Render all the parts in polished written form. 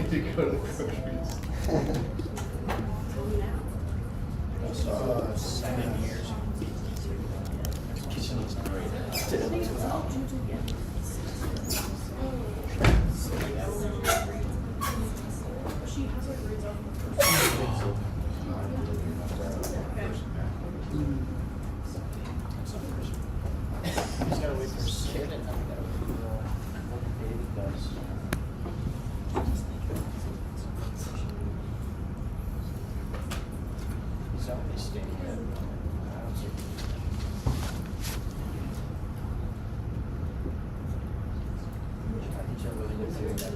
to go to the groceries. 7 years. Kitchen is great. He's gotta wait for his kid and then we gotta wait for what the baby does. He's only staying here. I think you're really good doing that.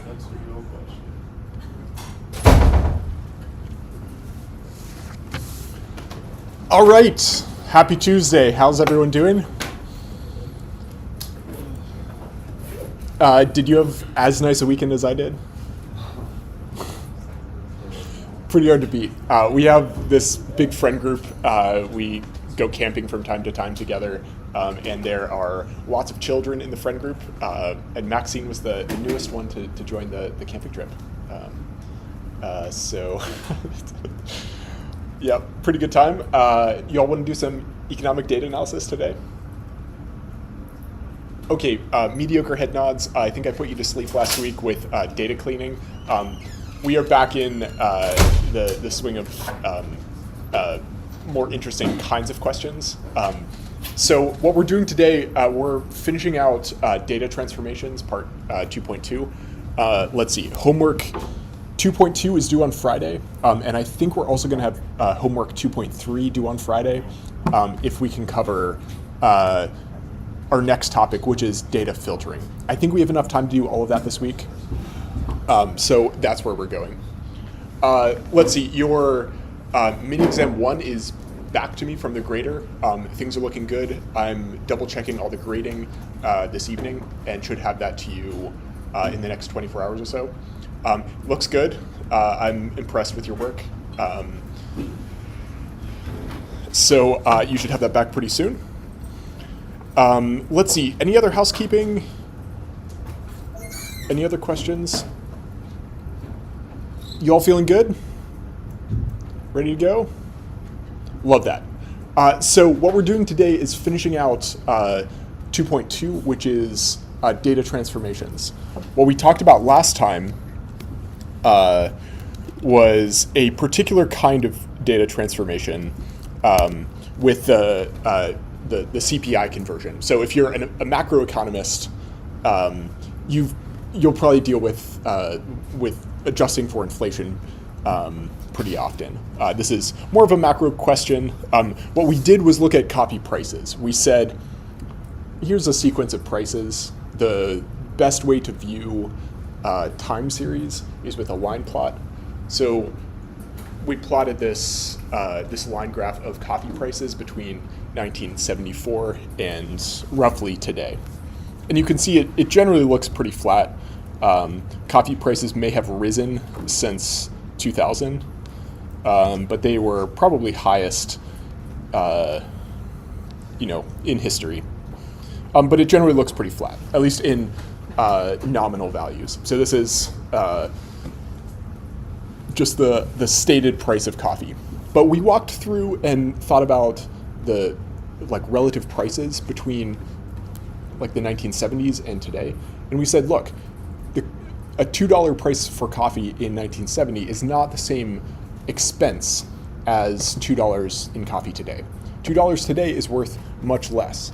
That's a real question. All right, happy Tuesday. How's everyone doing? Did you have as nice a weekend as I did? Pretty hard to beat. We have this big friend group. We go camping from time to time together, and there are lots of children in the friend group. And Maxine was the newest one to join the camping trip. So, yeah, pretty good time. Y'all want to do some economic data analysis today? Okay, mediocre head nods. I think I put you to sleep last week with data cleaning. We are back in the swing of more interesting kinds of questions. So what we're doing today, we're finishing out data transformations, part 2.2. Let's see, homework 2.2 is due on Friday, and I think we're also going to have homework 2.3 due on Friday, if we can cover our next topic, which is data filtering. I think we have enough time to do all of that this week, so that's where we're going. Let's see, your mini exam 1 is back to me from the grader. Things are looking good. I'm double checking all the grading this evening and should have that to you in the next 24 hours or so. Looks good. I'm impressed with your work. So you should have that back pretty soon. Let's see, any other housekeeping? Any other questions? You all feeling good? Ready to go? Love that. So what we're doing today is finishing out 2.2, which is data transformations. What we talked about last time was a particular kind of data transformation with the CPI conversion. So if you're a macroeconomist, you'll probably deal with adjusting for inflation pretty often. This is more of a macro question. What we did was look at copy prices. We said, here's a sequence of prices. The best way to view time series is with a line plot. So we plotted this line graph of coffee prices between 1974 and roughly today. And you can see it generally looks pretty flat. Coffee prices may have risen since 2000, but they were probably highest, in history. But it generally looks pretty flat, at least in nominal values. So this is just the stated price of coffee. But we walked through and thought about the relative prices between the 1970s and today. And we said, look, a $2 price for coffee in 1970 is not the same expense as $2 in coffee today. $2 today is worth much less.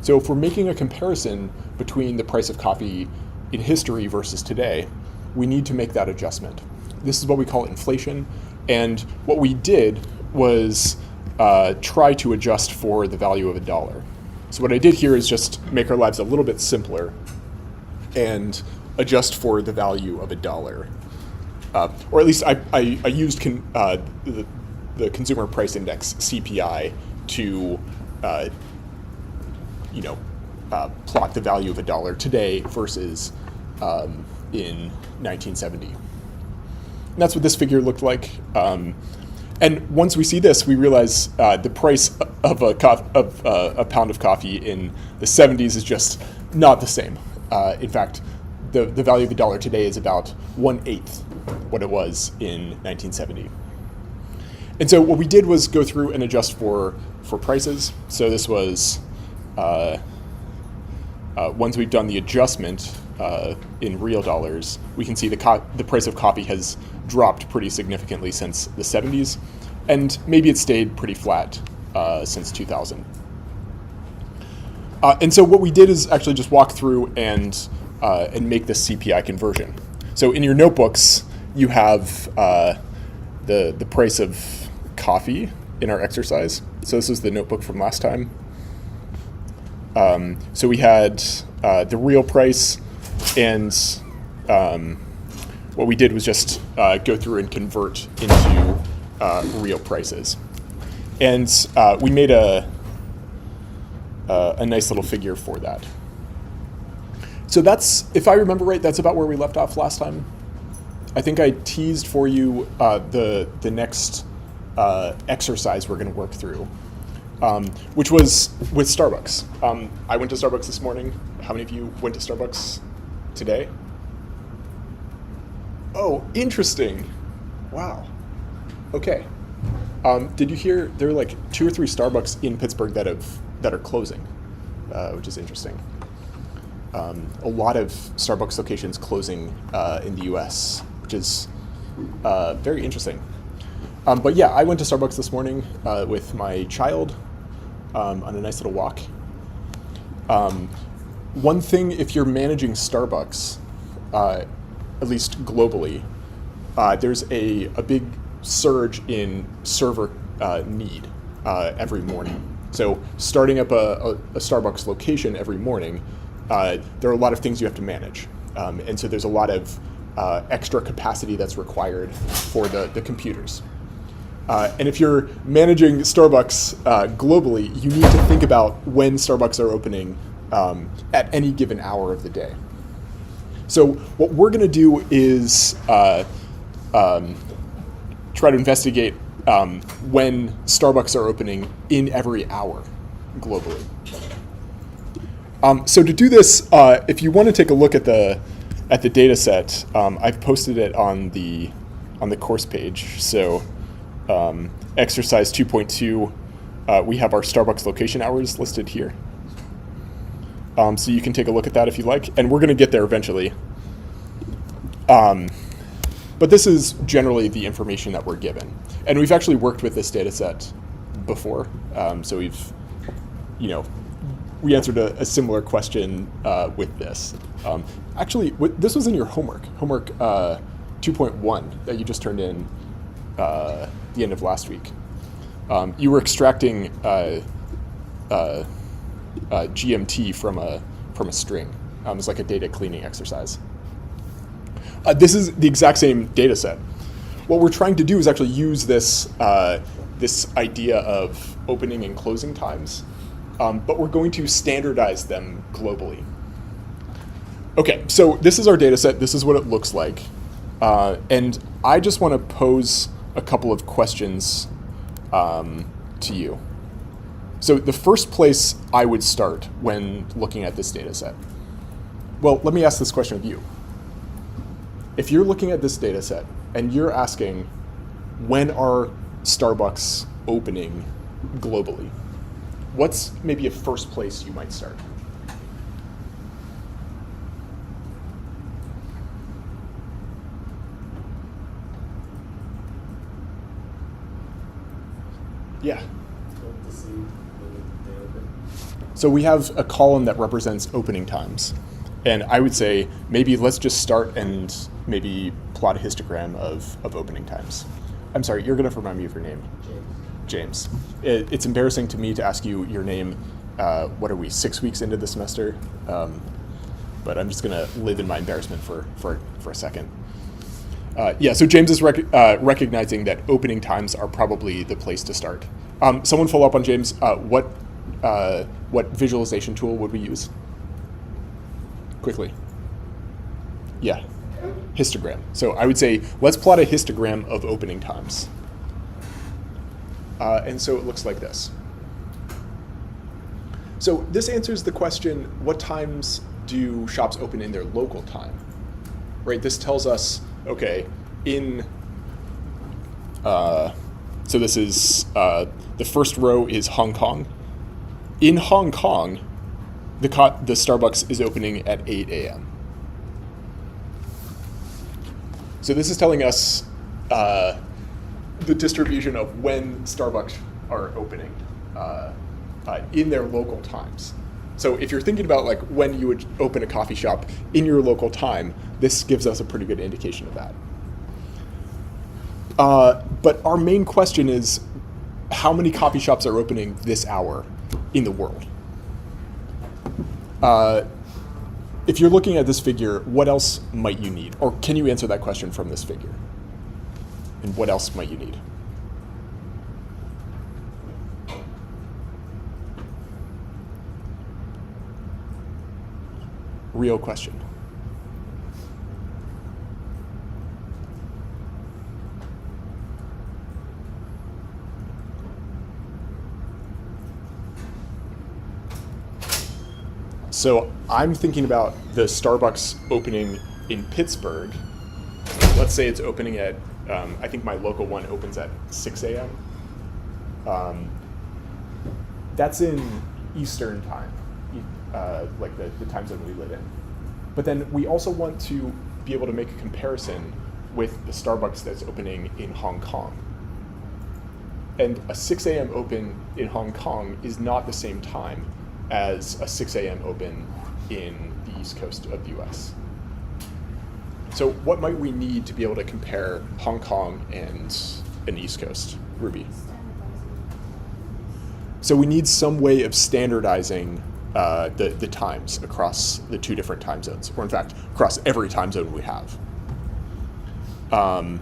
So if we're making a comparison between the price of coffee in history versus today, we need to make that adjustment. This is what we call inflation. And what we did was try to adjust for the value of $1. So what I did here is just make our lives a little bit simpler and adjust for the value of $1. Or at least I used the Consumer Price Index, CPI, to plot the value of $1 today versus in 1970. And that's what this figure looked like. And once we see this, we realize the price of a pound of coffee in the 70s is just not the same. In fact, the value of the dollar today is about 1/8 what it was in 1970. And so what we did was go through and adjust for prices. So this was, once we've done the adjustment in real dollars, we can see the price of coffee has dropped pretty significantly since the 70s, and maybe it stayed pretty flat since 2000. And so what we did is actually just walk through and make this CPI conversion. So in your notebooks, you have the price of coffee in our exercise. So this is the notebook from last time. So we had the real price, and what we did was just go through and convert into real prices. And we made a nice little figure for that. So that's, if I remember right, that's about where we left off last time. I think I teased for you the next exercise we're going to work through, which was with Starbucks. I went to Starbucks this morning. How many of you went to Starbucks today? Oh, interesting. Wow. Okay. Did you hear there are like 2 or 3 Starbucks in Pittsburgh that are closing, which is interesting. A lot of Starbucks locations closing in the U.S., which is very interesting. But yeah, I went to Starbucks this morning with my child on a nice little walk. One thing, if you're managing Starbucks, at least globally, there's a big surge in server need every morning. So starting up a Starbucks location every morning, there are a lot of things you have to manage. And so there's a lot of extra capacity that's required for the computers. And if you're managing Starbucks globally, you need to think about when Starbucks are opening at any given hour of the day. So what we're going to do is try to investigate when Starbucks are opening in every hour globally. So to do this, if you want to take a look at the data set, I've posted it on the course page. So exercise 2.2, we have our Starbucks location hours listed here. So you can take a look at that if you like, and we're going to get there eventually. But this is generally the information that we're given. And we've actually worked with this data set before. So we've, we answered a similar question with this. Actually, this was in your homework 2.1 that you just turned in the end of last week. You were extracting GMT from a string. It's like a data cleaning exercise. This is the exact same data set. What we're trying to do is actually use this idea of opening and closing times, but we're going to standardize them globally. Okay, so this is our data set. This is what it looks like. And I just want to pose a couple of questions to you. So the first place I would start when looking at this data set, well, let me ask this question of you. If you're looking at this data set and you're asking, when are Starbucks opening globally? What's maybe a first place you might start? Yeah. So we have a column that represents opening times. And I would say maybe let's just start and maybe plot a histogram of opening times. I'm sorry, you're going to remind me of your name. James. It's embarrassing to me to ask you your name. What are we, 6 weeks into the semester? But I'm just going to live in my embarrassment for a second. So James is recognizing that opening times are probably the place to start. Someone follow up on James. What visualization tool would we use? Quickly. Yeah. histogram. So I would say, let's plot a histogram of opening times. And so it looks like this. So this answers the question, what times do shops open in their local time? Right, this tells us, okay, so this is, the first row is Hong Kong. In Hong Kong, the Starbucks is opening at 8 a.m. So this is telling us the distribution of when Starbucks are opening in their local times. So if you're thinking about like when you would open a coffee shop in your local time, this gives us a pretty good indication of that. But our main question is, how many coffee shops are opening this hour in the world? If you're looking at this figure, what else might you need? Or can you answer that question from this figure? And what else might you need? Real question. So I'm thinking about the Starbucks opening in Pittsburgh. Let's say it's opening at, I think my local one opens at 6 a.m. That's in Eastern time, like the time zone we live in. But then we also want to be able to make a comparison with the Starbucks that's opening in Hong Kong. And a 6 a.m. open in Hong Kong is not the same time as a 6 a.m. open in the East Coast of the US. So what might we need to be able to compare Hong Kong and an East Coast? Ruby. So we need some way of standardizing the times across the two different time zones, or in fact, across every time zone we have. I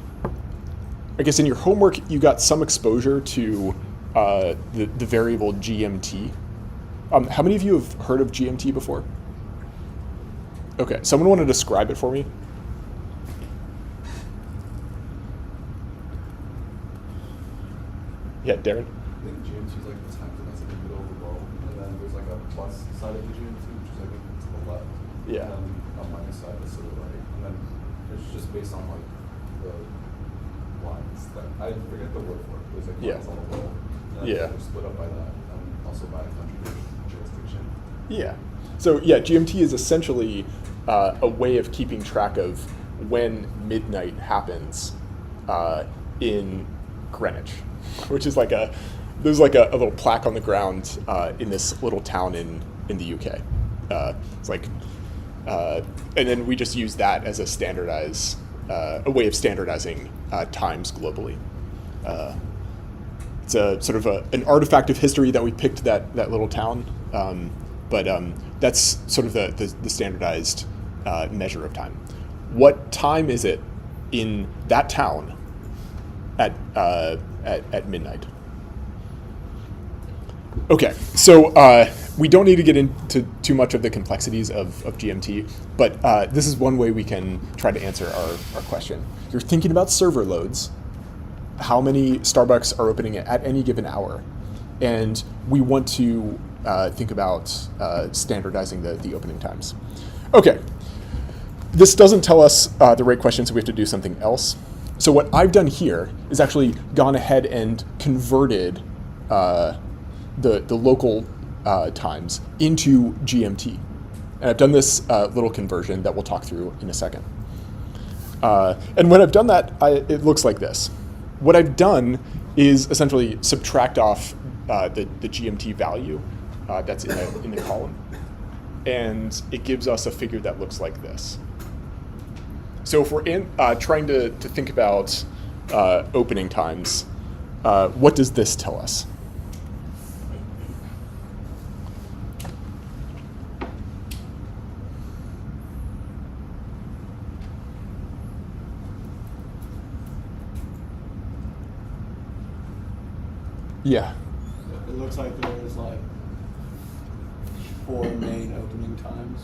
guess in your homework, you got some exposure to the variable GMT. How many of you have heard of GMT before? Okay, someone want to describe it for me? Yeah, Darren? I think GMT is like the time that's in the middle of the row, and then there's like a plus side of the GMT, which is like to the left. Yeah. And then a minus side that's to the right. And then it's just based on like the lines that, I forget the word for it. There's like lines on the wall. And Yeah. they're split up by that, and also by country jurisdiction. Yeah. So yeah, GMT is essentially a way of keeping track of when midnight happens in Greenwich, which is like there's like a little plaque on the ground in this little town in the UK. It's like, and then we just use that as a way of standardizing times globally. It's a sort of an artifact of history that we picked that little town, but that's sort of the standardized measure of time. What time is it in that town at midnight? Okay, so we don't need to get into too much of the complexities of GMT, but this is one way we can try to answer our question. You're thinking about server loads. How many Starbucks are opening at any given hour? And we want to think about standardizing the opening times. Okay, this doesn't tell us the right question, so we have to do something else. So what I've done here is actually gone ahead and converted the local times into GMT. And I've done this little conversion that we'll talk through in a second. And when I've done that, it looks like this. What I've done is essentially subtract off the GMT value that's in the column. And it gives us a figure that looks like this. So if we're trying to think about opening times, what does this tell us? Yeah. It looks like there's like 4 main opening times.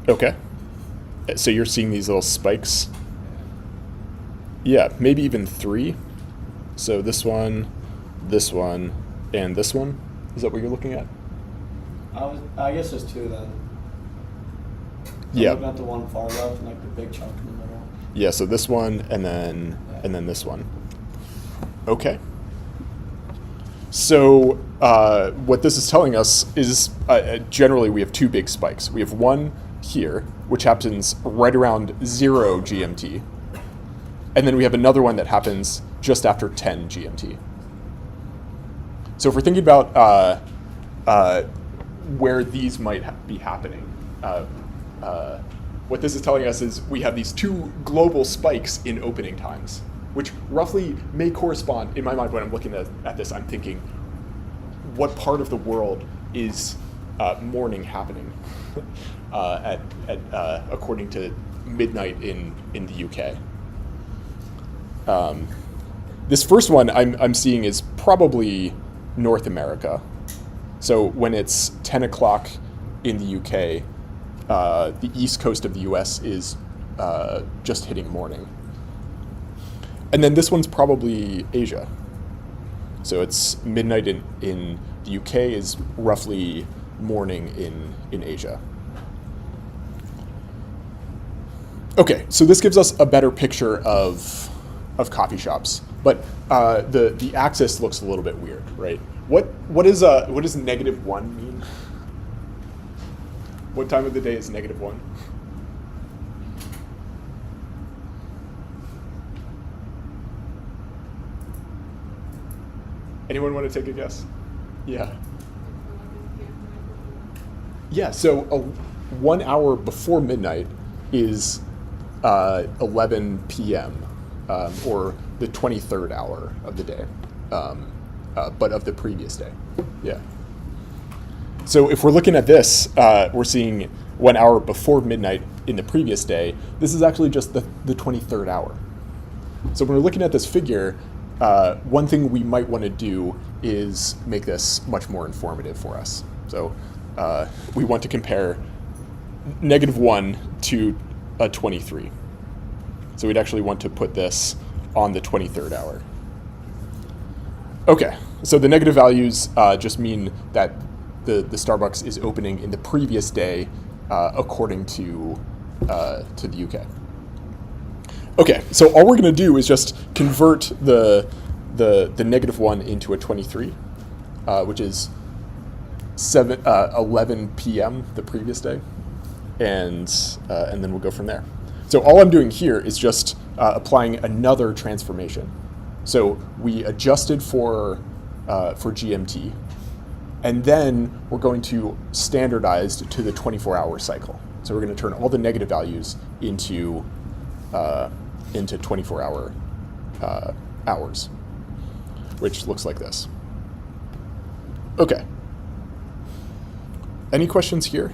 Okay. So you're seeing these little spikes Yeah, maybe even 3. So this one, and this one. Is that what you're looking at? I guess there's 2 then. Yeah. I'm looking at the one far left and like the big chunk in the middle. Yeah, so this one and then this one. Okay. So what this is telling us is generally we have 2 big spikes. We have one here, which happens right around 0 GMT. And then we have another one that happens just after 10 GMT. So if we're thinking about where these might be happening, what this is telling us is we have these 2 global spikes in opening times, which roughly may correspond, in my mind when I'm looking at this, I'm thinking, what part of the world is morning happening according to midnight in the UK? This first one I'm seeing is probably North America. So when it's 10 o'clock in the UK, the east coast of the US is just hitting morning. And then this one's probably Asia. So it's midnight in the UK is roughly morning in Asia. Okay, so this gives us a better picture of coffee shops, but the axis looks a little bit weird, right? What does -1 mean? What time of the day is -1? Anyone want to take a guess? Yeah. Yeah, so 1 hour before midnight is 11 p.m. Or the 23rd hour of the day, but of the previous day. Yeah. So if we're looking at this, we're seeing 1 hour before midnight in the previous day. This is actually just the 23rd hour. So when we're looking at this figure, one thing we might want to do is make this much more informative for us. So we want to compare -1 to a 23. So we'd actually want to put this on the 23rd hour. Okay, so the negative values just mean that the Starbucks is opening in the previous day according to the UK. Okay, so all we're going to do is just convert the -1 into a 23, which is 11 p.m. the previous day, and then we'll go from there. So all I'm doing here is just applying another transformation. So we adjusted for GMT, and then we're going to standardize to the 24-hour cycle. So we're going to turn all the negative values into 24-hour hours, which looks like this. Okay. Any questions here?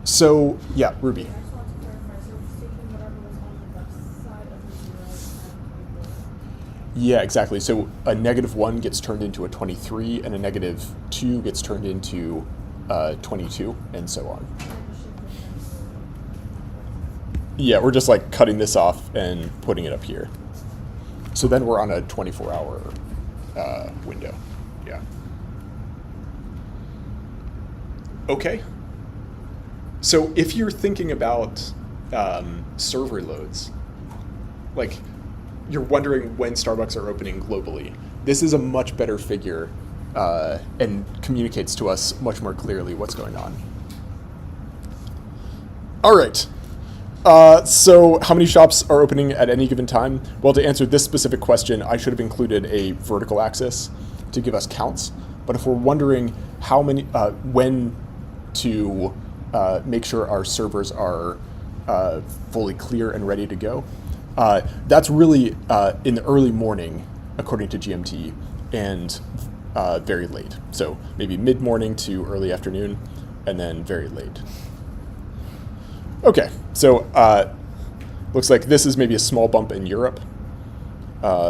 So, yeah, Ruby. I just want to clarify, so it's taking whatever was on the left side of the 0 and Yeah, exactly. So a -1 gets turned into a 23, and a -2 gets turned into 22, and so on. Yeah, we're just like cutting this off and putting it up here. So then we're on a 24-hour window. Yeah. Okay. So if you're thinking about server loads, like you're wondering when Starbucks are opening globally, this is a much better figure and communicates to us much more clearly what's going on. All right. So how many shops are opening at any given time? Well, to answer this specific question, I should have included a vertical axis to give us counts. But if we're wondering how many, when to make sure our servers are fully clear and ready to go, that's really in the early morning, according to GMT, and very late. So maybe mid-morning to early afternoon, and then very late. Okay, so looks like this is maybe a small bump in Europe.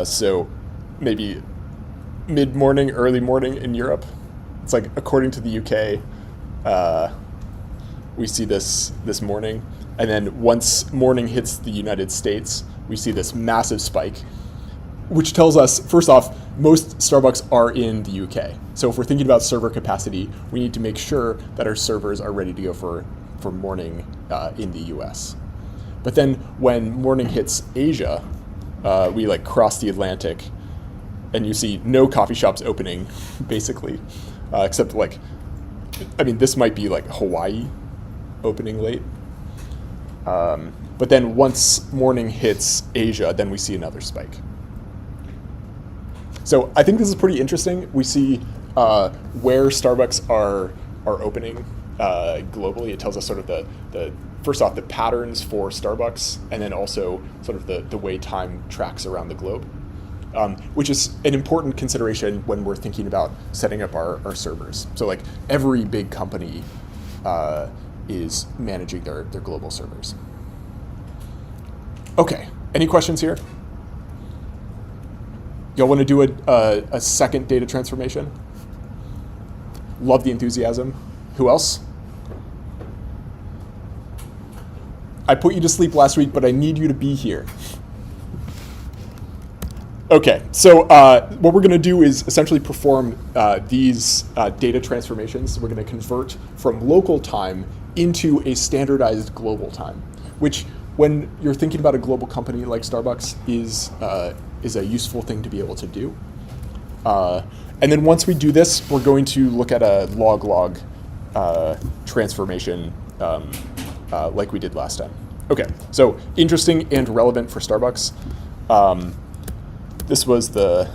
So maybe mid-morning, early morning in Europe. It's like, according to the UK, we see this morning. And then once morning hits the United States, we see this massive spike, which tells us, first off, most Starbucks are in the UK. So if we're thinking about server capacity, we need to make sure that our servers are ready to go for morning in the US. But then when morning hits Asia, we like cross the Atlantic, and you see no coffee shops opening, basically, except like, I mean, this might be like Hawaii opening late. But then once morning hits Asia, then we see another spike. So I think this is pretty interesting. We see where Starbucks are opening globally. It tells us sort of the first off, the patterns for Starbucks, and then also sort of the way time tracks around the globe, which is an important consideration when we're thinking about setting up our servers. So like every big company is managing their global servers. Okay, any questions here? Y'all want to do a second data transformation? Love the enthusiasm. Who else? I put you to sleep last week, but I need you to be here. Okay, so what we're going to do is essentially perform these data transformations. We're going to convert from local time into a standardized global time, which when you're thinking about a global company like Starbucks is a useful thing to be able to do. And then once we do this, we're going to look at a log-log transformation like we did last time. Okay, so interesting and relevant for Starbucks. This was the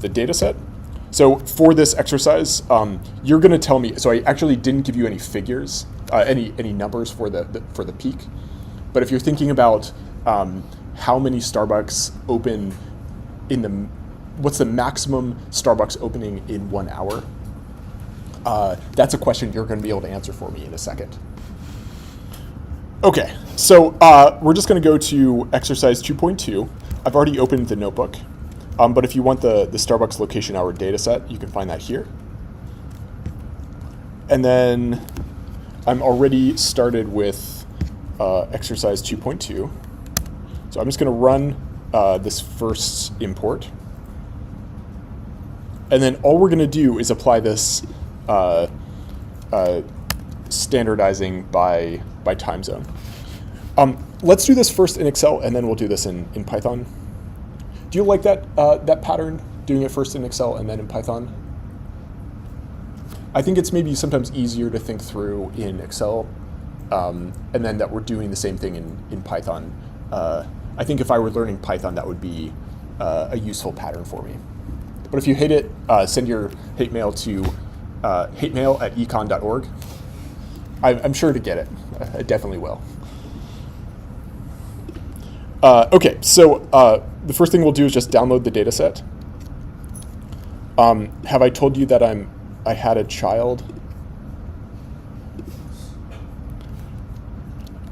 data set. So for this exercise, you're going to tell me. So I actually didn't give you any figures, any numbers for the peak. But if you're thinking about how many Starbucks open what's the maximum Starbucks opening in 1 hour? That's a question you're going to be able to answer for me in a second. Okay, so we're just going to go to exercise 2.2. I've already opened the notebook, but if you want the Starbucks location hour data set, you can find that here. And then I'm already started with exercise 2.2. So I'm just going to run this first import. And then all we're going to do is apply this standardizing by time zone. Let's do this first in Excel, and then we'll do this in Python. Do you like that pattern, doing it first in Excel and then in Python? I think it's maybe sometimes easier to think through in Excel, and then that we're doing the same thing in Python. I think if I were learning Python, that would be a useful pattern for me. But if you hate it, send your hate mail to hatemail@econ.org. I'm sure to get it. I definitely will. Okay, so the first thing we'll do is just download the data set. Have I told you that I had a child?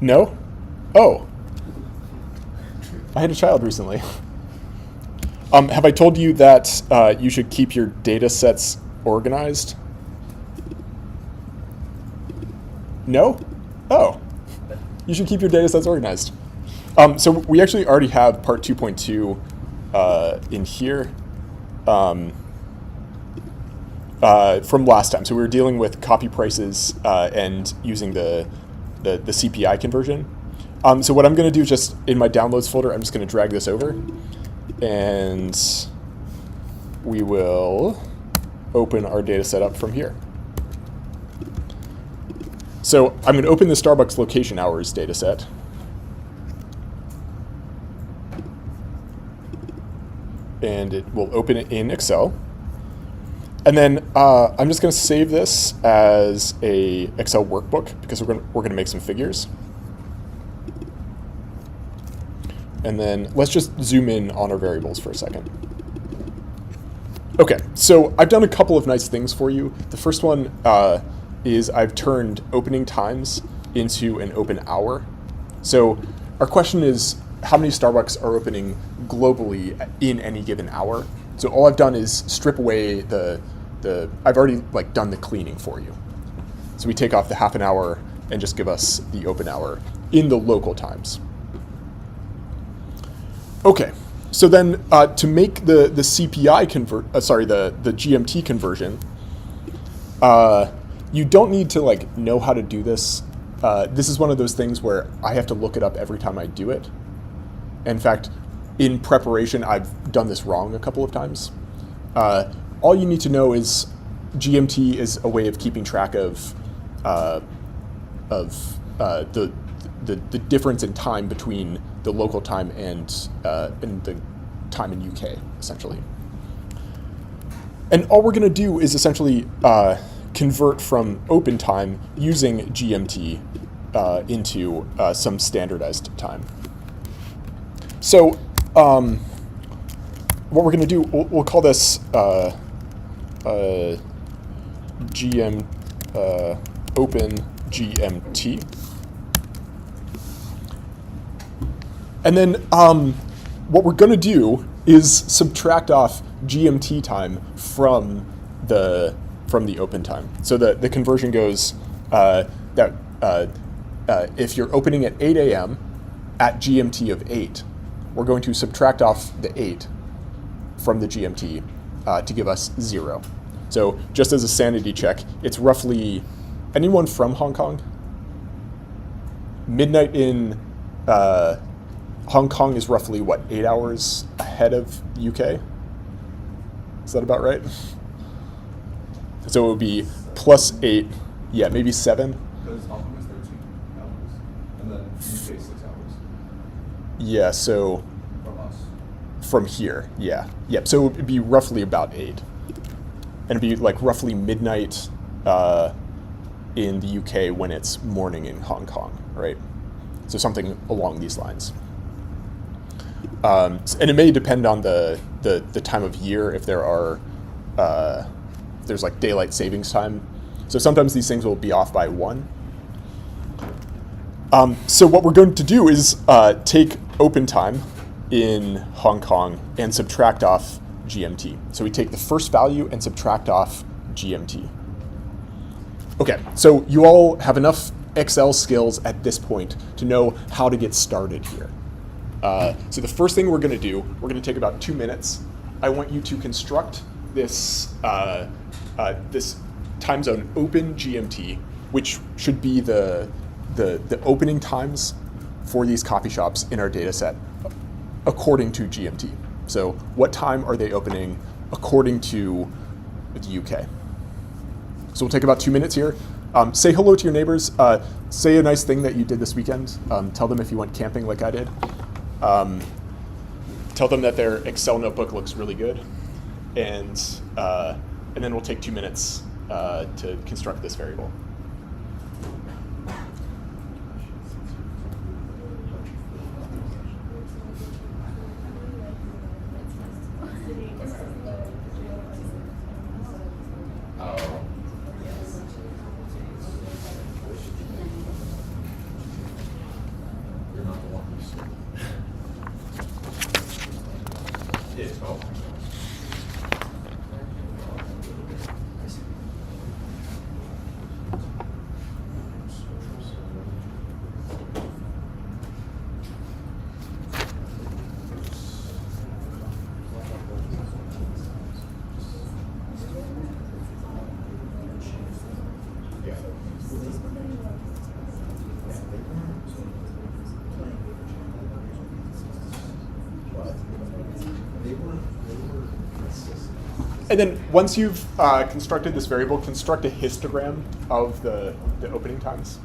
No? Oh. I had a child recently. Have I told you that you should keep your data sets organized? No? Oh. You should keep your data sets organized. So we actually already have part 2.2 in here from last time. So we were dealing with copy prices and using the CPI conversion. So what I'm going to do is just in my downloads folder, I'm just going to drag this over, and we will open our data set up from here. So I'm going to open the Starbucks location hours data set. And it will open it in Excel. And then I'm just going to save this as a Excel workbook because we're going to make some figures. And then let's just zoom in on our variables for a second. Okay, so I've done a couple of nice things for you. The first one is I've turned opening times into an open hour. So our question is, how many Starbucks are opening globally in any given hour? So all I've done is strip away the I've already like done the cleaning for you. So we take off the half an hour and just give us the open hour in the local times. Okay, so then to make the CPI the GMT conversion, you don't need to like know how to do this. This is one of those things where I have to look it up every time I do it. In fact, in preparation, I've done this wrong a couple of times. All you need to know is GMT is a way of keeping track of the difference in time between the local time and the time in UK, essentially. And all we're going to do is essentially convert from open time using GMT into some standardized time. So what we're going to do, we'll call this open GMT. And then what we're going to do is subtract off GMT time from the open time. So the conversion goes that if you're opening at 8 a.m. at GMT of 8, we're going to subtract off the 8 from the GMT to give us 0. So just as a sanity check, it's roughly, anyone from Hong Kong? Midnight in Hong Kong is roughly, what, 8 hours ahead of UK? Is that about right? So it would be plus 8, yeah, maybe 7. Because Hong Kong is 13 hours, and then UK 6 hours Yeah, so from us. from here, yeah. Yep, so it would be roughly about 8. And it'd be like roughly midnight in the UK when it's morning in Hong Kong, right? So something along these lines. And it may depend on the time of year if there are there's like daylight savings time. So sometimes these things will be off by 1. So what we're going to do is take open time in Hong Kong and subtract off GMT. So we take the first value and subtract off GMT. Okay, so you all have enough Excel skills at this point to know how to get started here. So the first thing we're going to do, we're going to take about 2 minutes. I want you to construct this this time zone open GMT, which should be the opening times for these coffee shops in our data set according to GMT. So what time are they opening according to the UK? So we'll take about 2 minutes here. Say hello to your neighbors. Say a nice thing that you did this weekend. Tell them if you went camping like I did. Tell them that their Excel notebook looks really good. And then we'll take 2 minutes to construct this variable. You're not the one who's. Yeah, 12. And then once you've constructed this variable, construct a histogram of the opening times.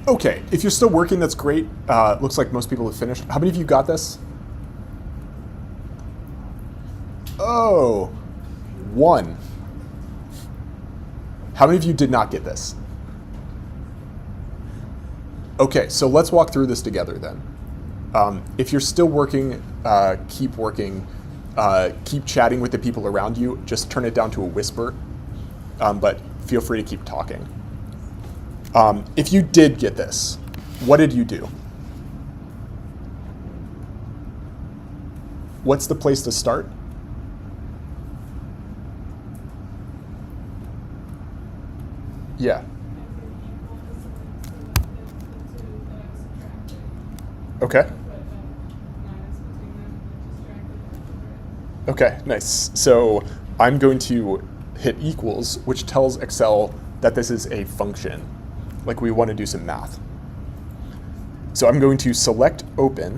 Okay, if you're still working, that's great. Looks like most people have finished. How many of you got this? Oh, 1. How many of you did not get this? Okay, so let's walk through this together then. If you're still working, keep working. Keep chatting with the people around you. Just turn it down to a whisper, but feel free to keep talking. If you did get this, what did you do? What's the place to start? Yeah. Okay. Okay, nice. So I'm going to hit equals, which tells Excel that this is a function, like we want to do some math. So I'm going to select open,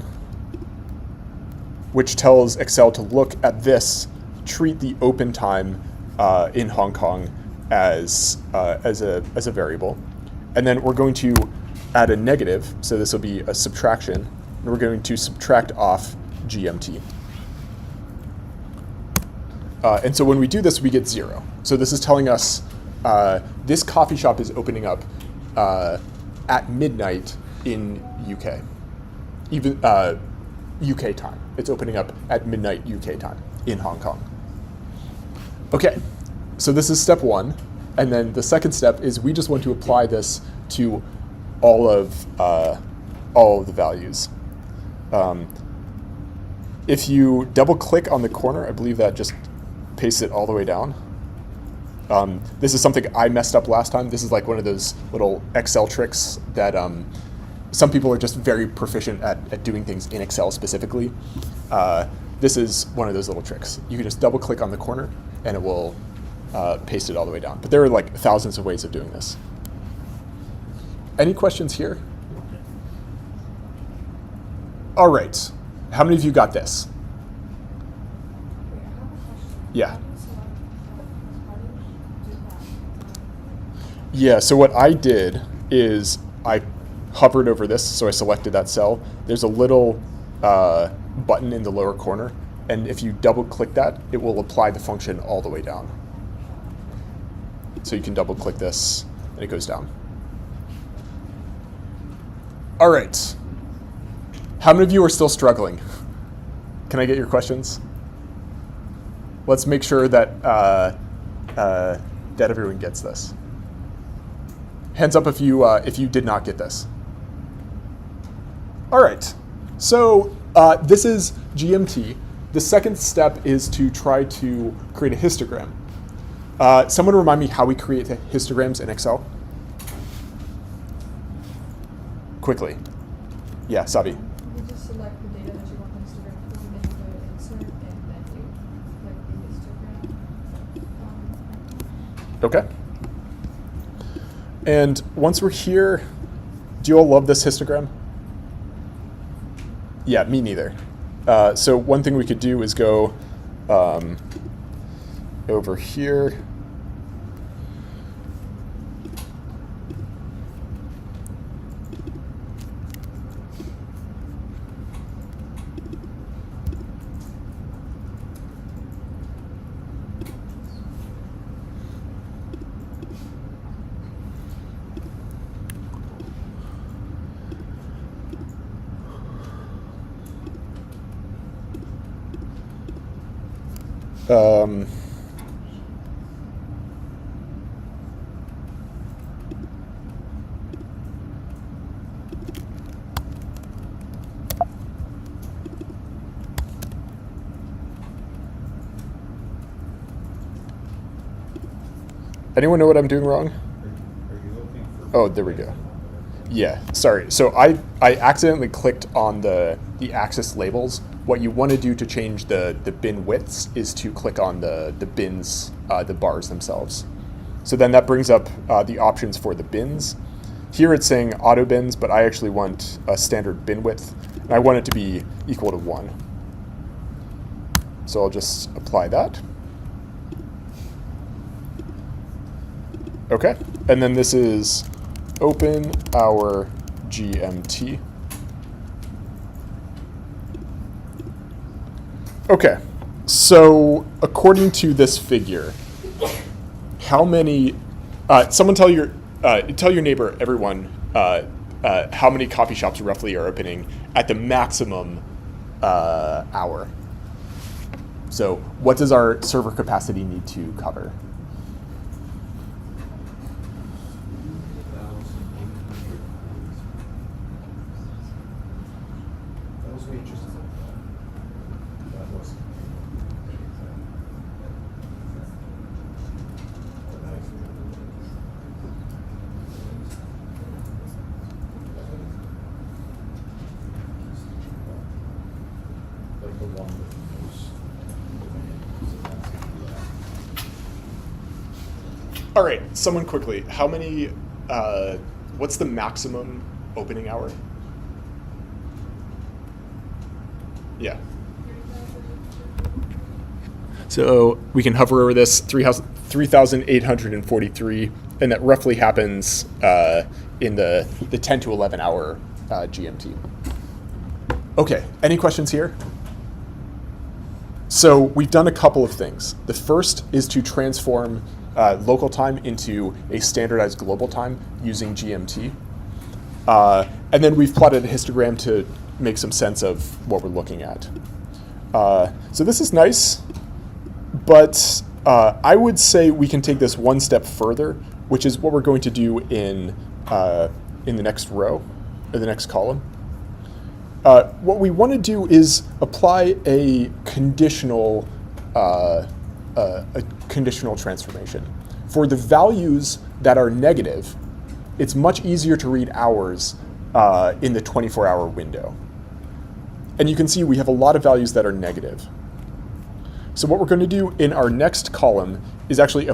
which tells Excel to look at this, treat the open time in Hong Kong as a variable. And then we're going to add a negative, so this will be a subtraction, and we're going to subtract off GMT. And so when we do this, we get 0. So this is telling us this coffee shop is opening up at midnight in UK, even UK time. It's opening up at midnight UK time in Hong Kong. Okay, so this is step 1. And then the second step is we just want to apply this to all of the values. If you double click on the corner, I believe that just pastes it all the way down. This is something I messed up last time. This is like one of those little Excel tricks that some people are just very proficient at doing things in Excel specifically. This is one of those little tricks. You can just double click on the corner and it will paste it all the way down. But there are like thousands of ways of doing this. Any questions here? All right. How many of you got this? Yeah. Yeah, so what I did is I hovered over this, so I selected that cell. There's a little button in the lower corner, and if you double click that, it will apply the function all the way down. So you can double click this, and it goes down. All right. How many of you are still struggling? Can I get your questions? Let's make sure that that everyone gets this. Hands up if you did not get this. All right. So this is GMT. The second step is to try to create a histogram. Someone remind me how we create histograms in Excel? Quickly. Yeah, Sabi. You just select the data that you want the histogram from, then you go to insert, and then you click the histogram. Okay. And once we're here, do you all love this histogram? Yeah, me neither. So one thing we could do is go over here. Anyone know what I'm doing wrong? Are you looking for? Oh, there we go. Yeah, sorry. So I accidentally clicked on the axis labels. What you want to do to change the bin widths is to click on the bins, the bars themselves. So then that brings up the options for the bins. Here it's saying auto bins, but I actually want a standard bin width, and I want it to be equal to 1. So I'll just apply that. Okay, and then this is open our GMT. Okay, so according to this figure, how many? Someone tell your neighbor, everyone, how many coffee shops roughly are opening at the maximum hour. So what does our server capacity need to cover? All right, someone quickly, how many, what's the maximum opening hour? Yeah. So we can hover over this, 3,843, and that roughly happens in the 10 to 11 hour GMT. Okay, any questions here? So we've done a couple of things. The first is to transform local time into a standardized global time using GMT. And then we've plotted a histogram to make some sense of what we're looking at. So this is nice, but I would say we can take this one step further, which is what we're going to do in the next row, or the next column. What we want to do is apply a conditional transformation. For the values that are negative, it's much easier to read hours in the 24-hour window. And you can see we have a lot of values that are negative. So what we're going to do in our next column is actually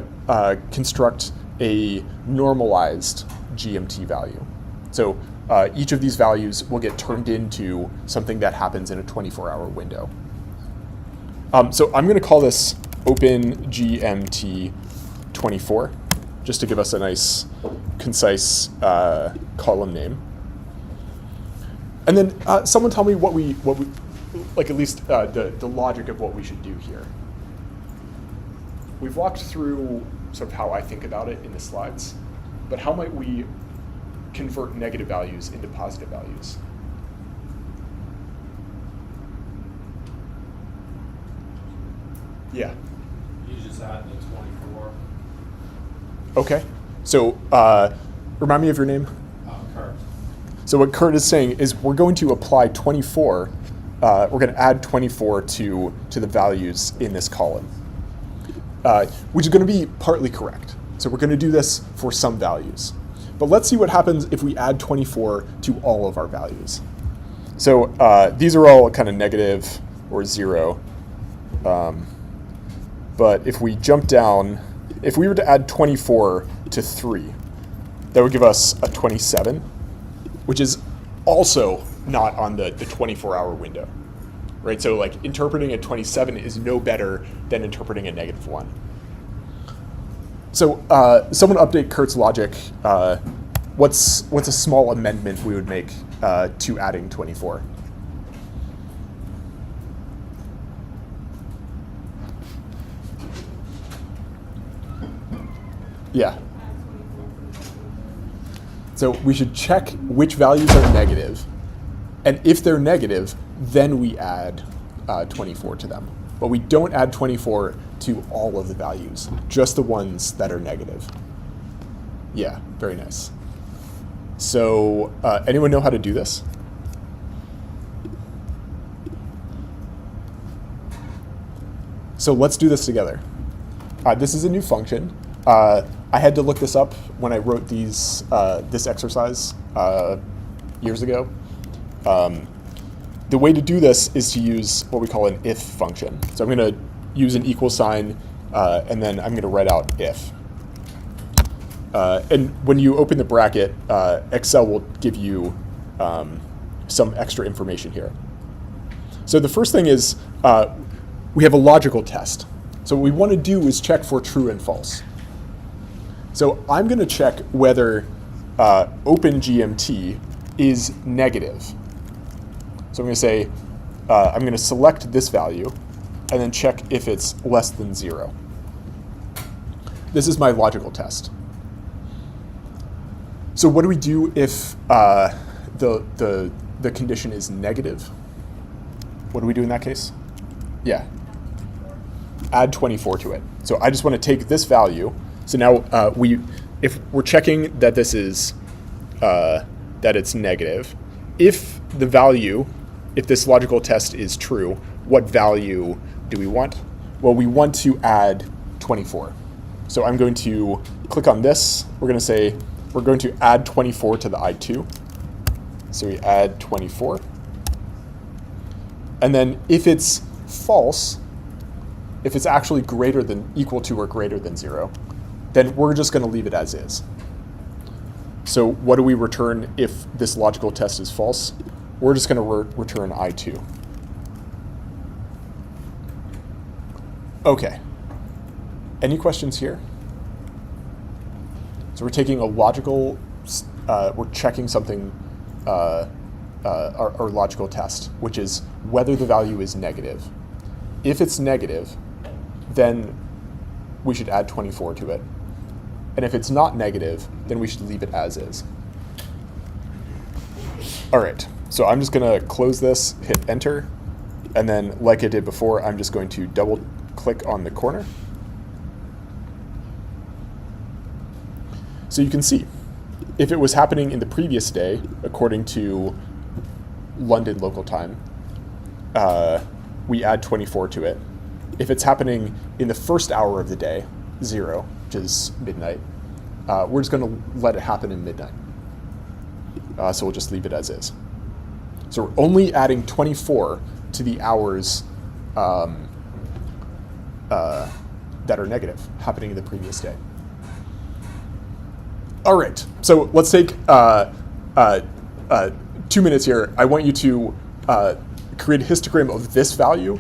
construct a normalized GMT value. So each of these values will get turned into something that happens in a 24-hour window. So I'm going to call this OpenGMT 24, just to give us a nice, concise column name. And then someone tell me what we like, at least the logic of what we should do here. We've walked through sort of how I think about it in the slides, but how might we convert negative values into positive values? Yeah. You just add the 24. Okay. So remind me of your name. Kurt. So what Kurt is saying is we're going to apply 24. We're going to add 24 to the values in this column, which is going to be partly correct. So we're going to do this for some values. But let's see what happens if we add 24 to all of our values. So these are all kind of negative or 0. But if we jump down, if we were to add 24 to 3, that would give us a 27, which is also not on the 24-hour window, right? So like interpreting a 27 is no better than interpreting a -1. So someone update Kurt's logic. What's a small amendment we would make to adding 24? Yeah. So we should check which values are negative, and if they're negative, then we add 24 to them. But we don't add 24 to all of the values, just the ones that are negative. Yeah, very nice. So anyone know how to do this? So let's do this together. This is a new function. I had to look this up when I wrote this exercise years ago. The way to do this is to use what we call an if function. So I'm going to use an equal sign, and then I'm going to write out if. And when you open the bracket, Excel will give you some extra information here. So the first thing is we have a logical test. So what we want to do is check for true and false. So I'm going to check whether OpenGMT is negative. So I'm going to say, I'm going to select this value and then check if it's less than 0. This is my logical test. So what do we do if the condition is negative? What do we do in that case? Yeah. Add 24 to it. So I just want to take this value. So now if we're checking that this is that it's negative, if this logical test is true, what value do we want? Well, we want to add 24. So I'm going to click on this. We're going to say we're going to add 24 to the I2. So we add 24. And then if it's false, if it's actually equal to or greater than 0, then we're just going to leave it as is. So what do we return if this logical test is false? We're just going to return I2. Okay. Any questions here? So we're taking a logical, we're checking something, our logical test, which is whether the value is negative. If it's negative, then we should add 24 to it. And if it's not negative, then we should leave it as is. All right, so I'm just gonna close this, hit enter, and then like I did before, I'm just going to double click on the corner. So you can see, if it was happening in the previous day, according to London local time, we add 24 to it. If it's happening in the first hour of the day, 0, which is midnight, we're just going to let it happen in midnight. So we'll just leave it as is. So we're only adding 24 to the hours that are negative, happening in the previous day. All right, so let's take 2 minutes here. I want you to create a histogram of this value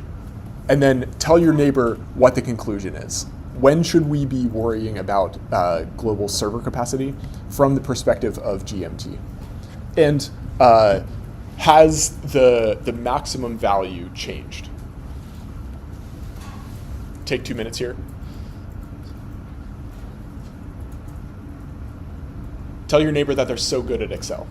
and then tell your neighbor what the conclusion is. When should we be worrying about global server capacity from the perspective of GMT? And has the maximum value changed? Take 2 minutes here. Tell your neighbor that they're so good at Excel.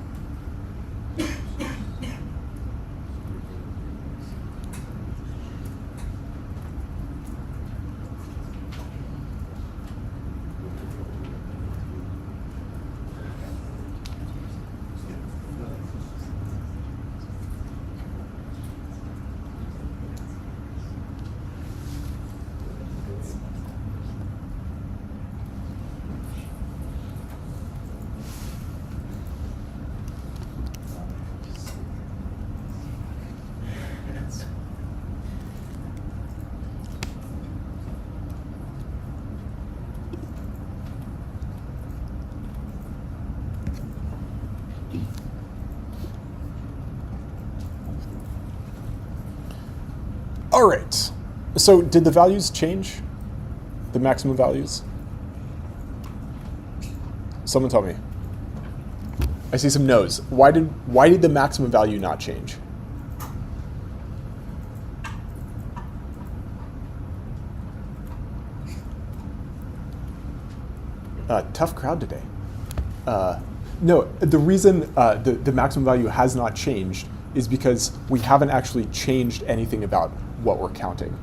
All right, so did the values change? The maximum values? Someone tell me. I see some no's. Why did the maximum value not change? Tough crowd today. No, the reason the maximum value has not changed is because we haven't actually changed anything about what we're counting.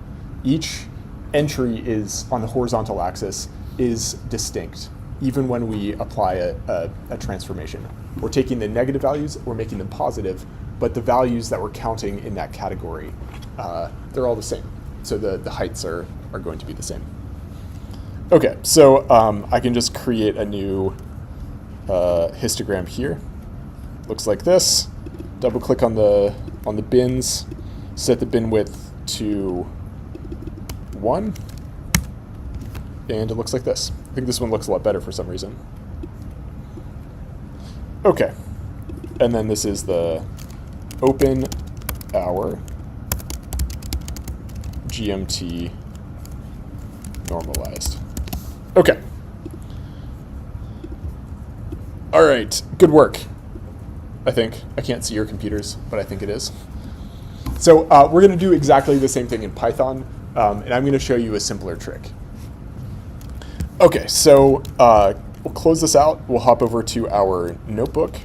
Each entry is on the horizontal axis is distinct, even when we apply a transformation. We're taking the negative values, we're making them positive, but the values that we're counting in that category, they're all the same. So the heights are going to be the same. Okay, so I can just create a new histogram here. Looks like this. Double click on the bins, set the bin width to 1, and it looks like this. I think this one looks a lot better for some reason. Okay, and then this is the open hour GMT normalized. Okay. All right, good work. I think. I can't see your computers, but I think it is. So we're going to do exactly the same thing in Python, and I'm going to show you a simpler trick. Okay, so we'll close this out. We'll hop over to our notebook.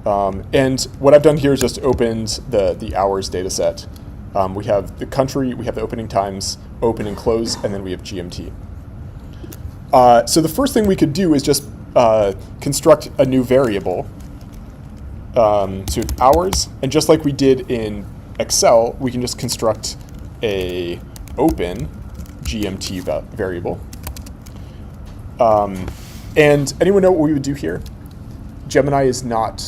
And what I've done here is just opened the hours data set. We have the country, we have the opening times, open and close, and then we have GMT. So the first thing we could do is just construct a new variable. So hours, and just like we did in Excel, we can just construct a open GMT variable. And anyone know what we would do here? Gemini is not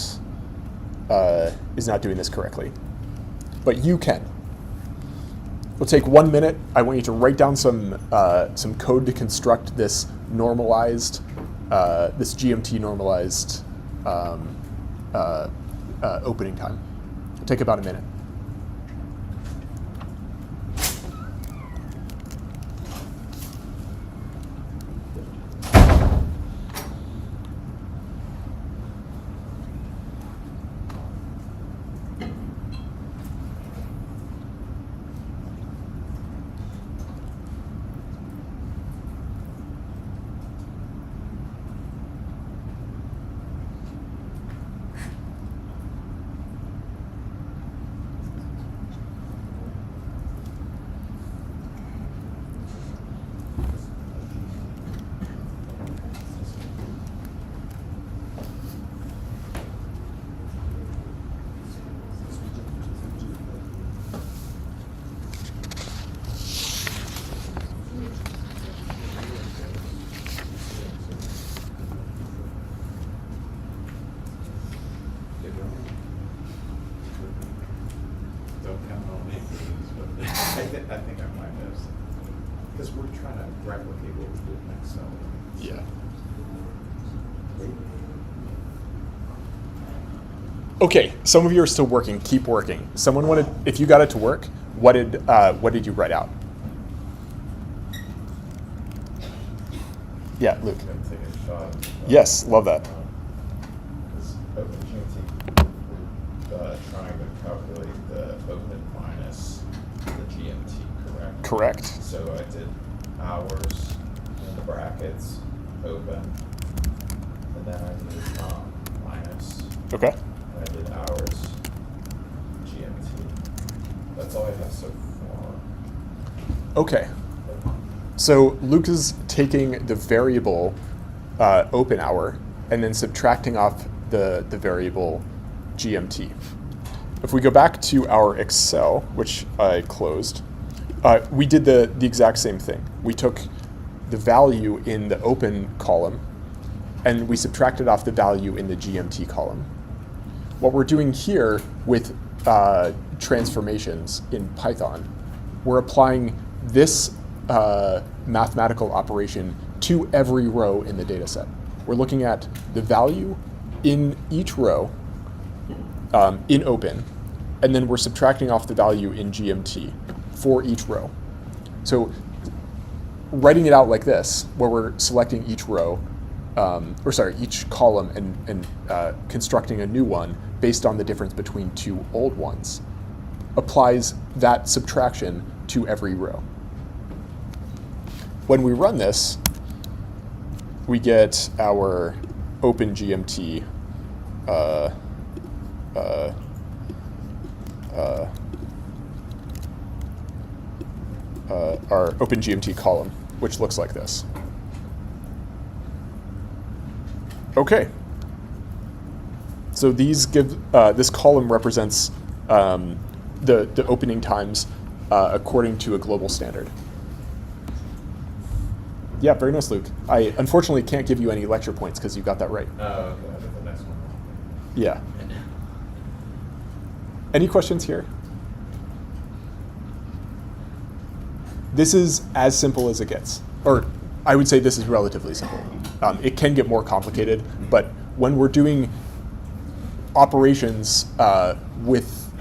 doing this correctly, but you can. We'll take 1 minute. I want you to write down some code to construct this normalized, this GMT normalized opening time. It'll take about a minute. Don't count on me for these, but I think I might have some. Because we're trying to replicate what we did in Excel. Yeah. Okay, some of you are still working. Keep working. Someone wanted, if you got it to work, what did you write out? Yeah, Luke. I'm taking a shot. Yes, love that. This OpenGMT, we're trying to calculate the open minus the GMT, correct? Correct. So I did hours in the brackets, open, and then I did minus. Okay. I did hours, GMT. That's all I have so far. Okay. So Luke is taking the variable open hour and then subtracting off the variable GMT. If we go back to our Excel, which I closed, we did the exact same thing. We took the value in the open column and we subtracted off the value in the GMT column. What we're doing here with transformations in Python, we're applying this mathematical operation to every row in the data set. We're looking at the value in each row in open, and then we're subtracting off the value in GMT for each row. So writing it out like this, where we're selecting each row, each column and constructing a new one based on the difference between two old ones, applies that subtraction to every row. When we run this, we get our open GMT our open GMT column, which looks like this. Okay. So these give this column represents the opening times according to a global standard. Yeah, very nice, Luke. I unfortunately can't give you any lecture points because you got that right. Oh, okay, I did the next one. Yeah. Any questions here? This is as simple as it gets. Or I would say this is relatively simple. It can get more complicated, but when we're doing operations with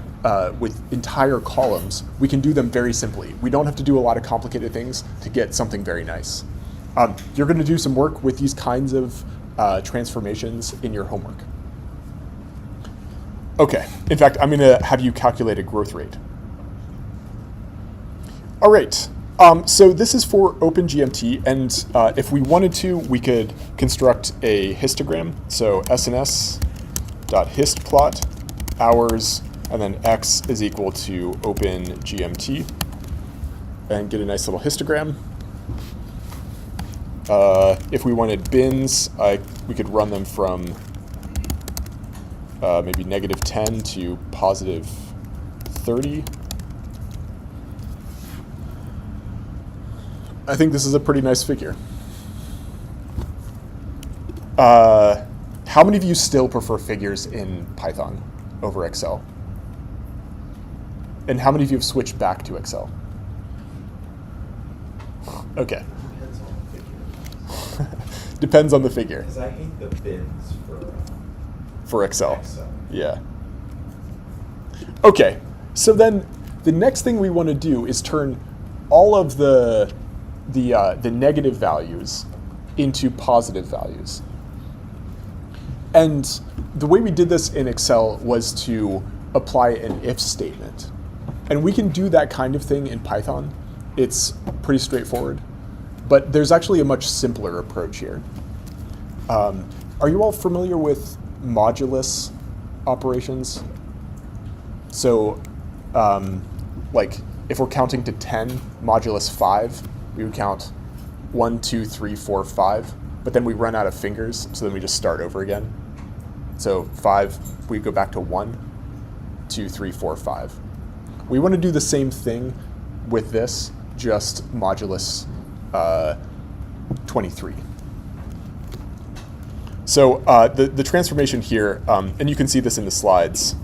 entire columns, we can do them very simply. We don't have to do a lot of complicated things to get something very nice. You're going to do some work with these kinds of transformations in your homework. Okay, in fact, I'm gonna have you calculate a growth rate. All right, so this is for OpenGMT, and if we wanted to, we could construct a histogram. So sns.histplot hours, and then x is equal to OpenGMT, and get a nice little histogram. If we wanted bins, we could run them from maybe -10 to +30. I think this is a pretty nice figure. How many of you still prefer figures in Python over Excel? And how many of you have switched back to Excel? Okay. Depends on the figure. Depends on the figure. Because I hate the bins For Excel. Excel. Yeah. Okay, so then the next thing we want to do is turn all of the negative values into positive values. And the way we did this in Excel was to apply an if statement. And we can do that kind of thing in Python. It's pretty straightforward. But there's actually a much simpler approach here. Are you all familiar with modulus operations? So, like, if we're counting to 10, modulus 5, we would count 1, 2, 3, 4, 5, but then we run out of fingers, so then we just start over again. So 5, we go back to 1, 2, 3, 4, 5. We want to do the same thing with this, just modulus 23. So the transformation here, and you can see this in the slides,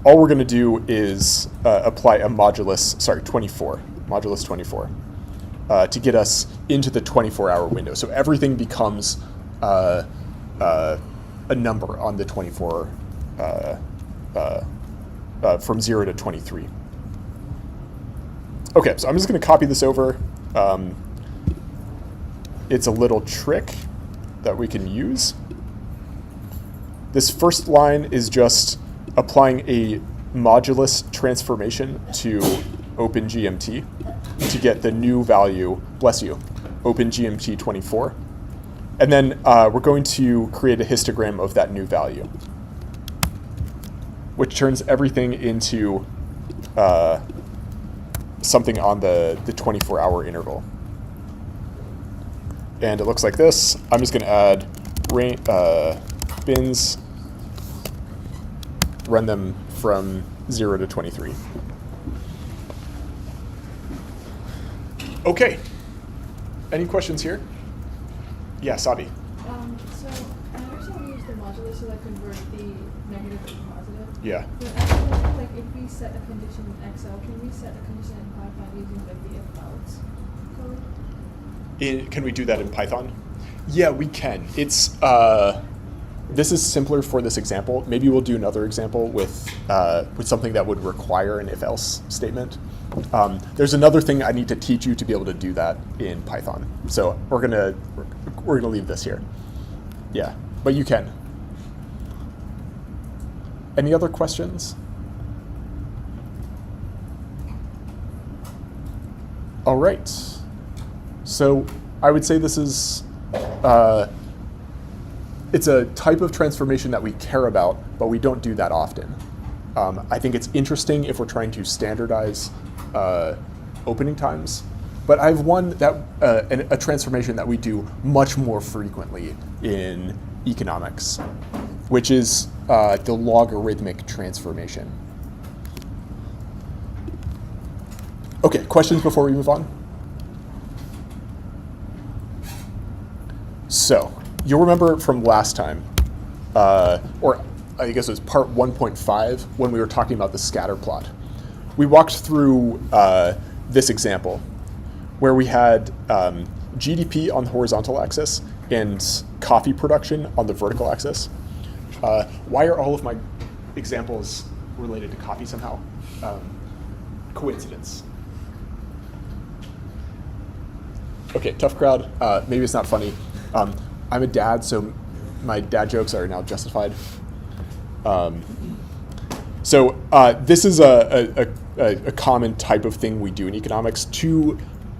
all we're going to do is apply a modulus 24 to get us into the 24-hour window. So everything becomes a number on the 24 from 0 to 23. Okay, so I'm just going to copy this over. It's a little trick that we can use. This first line is just applying a modulus transformation to OpenGMT to get the new value, bless you, OpenGMT 24. And then we're going to create a histogram of that new value, which turns everything into something on the 24-hour interval. And it looks like this. I'm just going to add bins, run them from 0 to 23. Okay. Any questions here? Yeah, Sabi. So I understand we use the modulus to like convert the negative to positive. Yeah. But actually, like if we set a condition in Excel, can we set a condition in Python using like the if else code? Can we do that in Python? Yeah, we can. It's this is simpler for this example. Maybe we'll do another example with something that would require an if-else statement. There's another thing I need to teach you to be able to do that in Python. So we're gonna leave this here. Yeah, but you can. Any other questions? All right. So I would say this is, it's a type of transformation that we care about, but we don't do that often. I think it's interesting if we're trying to standardize opening times, but I have one that a transformation that we do much more frequently in economics, which is the logarithmic transformation. Okay, questions before we move on? So, you'll remember from last time, or I guess it was part 1.5, when we were talking about the scatter plot. We walked through this example, where we had GDP on the horizontal axis and coffee production on the vertical axis. Why are all of my examples related to coffee somehow? Coincidence. Okay, tough crowd. Maybe it's not funny. I'm a dad, so my dad jokes are now justified. This is a common type of thing we do in economics. Two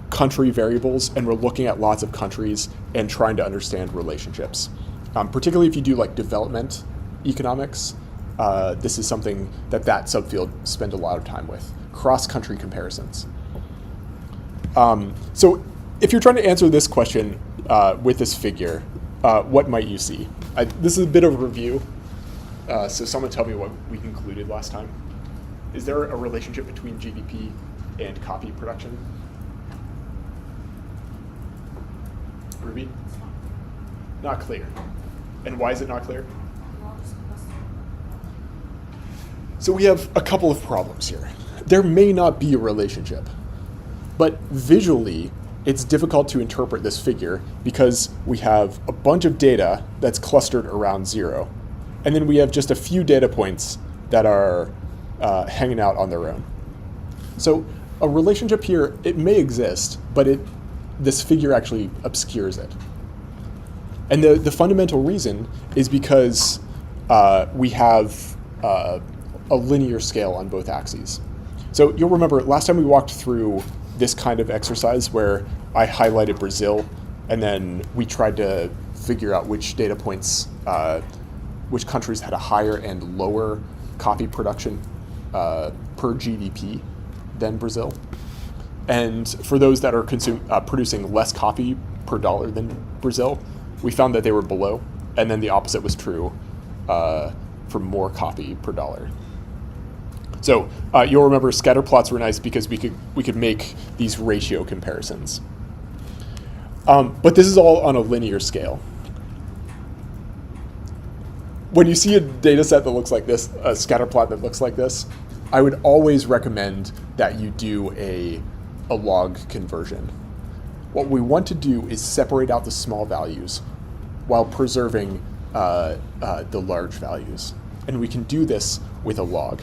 country variables, and we're looking at lots of countries and trying to understand relationships. Particularly if you do like development economics, this is something that subfield spend a lot of time with. Cross-country comparisons. So if you're trying to answer this question with this figure, what might you see? This is a bit of a review. So someone tell me what we concluded last time. Is there a relationship between GDP and copy production? Ruby? Not clear. And why is it not clear? So we have a couple of problems here. There may not be a relationship, but visually, it's difficult to interpret this figure because we have a bunch of data that's clustered around 0. And then we have just a few data points that are hanging out on their own. So a relationship here, it may exist, but this figure actually obscures it. And the fundamental reason is because we have a linear scale on both axes. So you'll remember last time we walked through this kind of exercise where I highlighted Brazil, and then we tried to figure out which data points, which countries had a higher and lower coffee production per GDP than Brazil. And for those that are producing less coffee per dollar than Brazil, we found that they were below, and then the opposite was true for more coffee per dollar. So you'll remember scatter plots were nice because we could make these ratio comparisons. But this is all on a linear scale. When you see a data set that looks like this, a scatter plot that looks like this, I would always recommend that you do a log conversion. What we want to do is separate out the small values while preserving the large values. And we can do this with a log.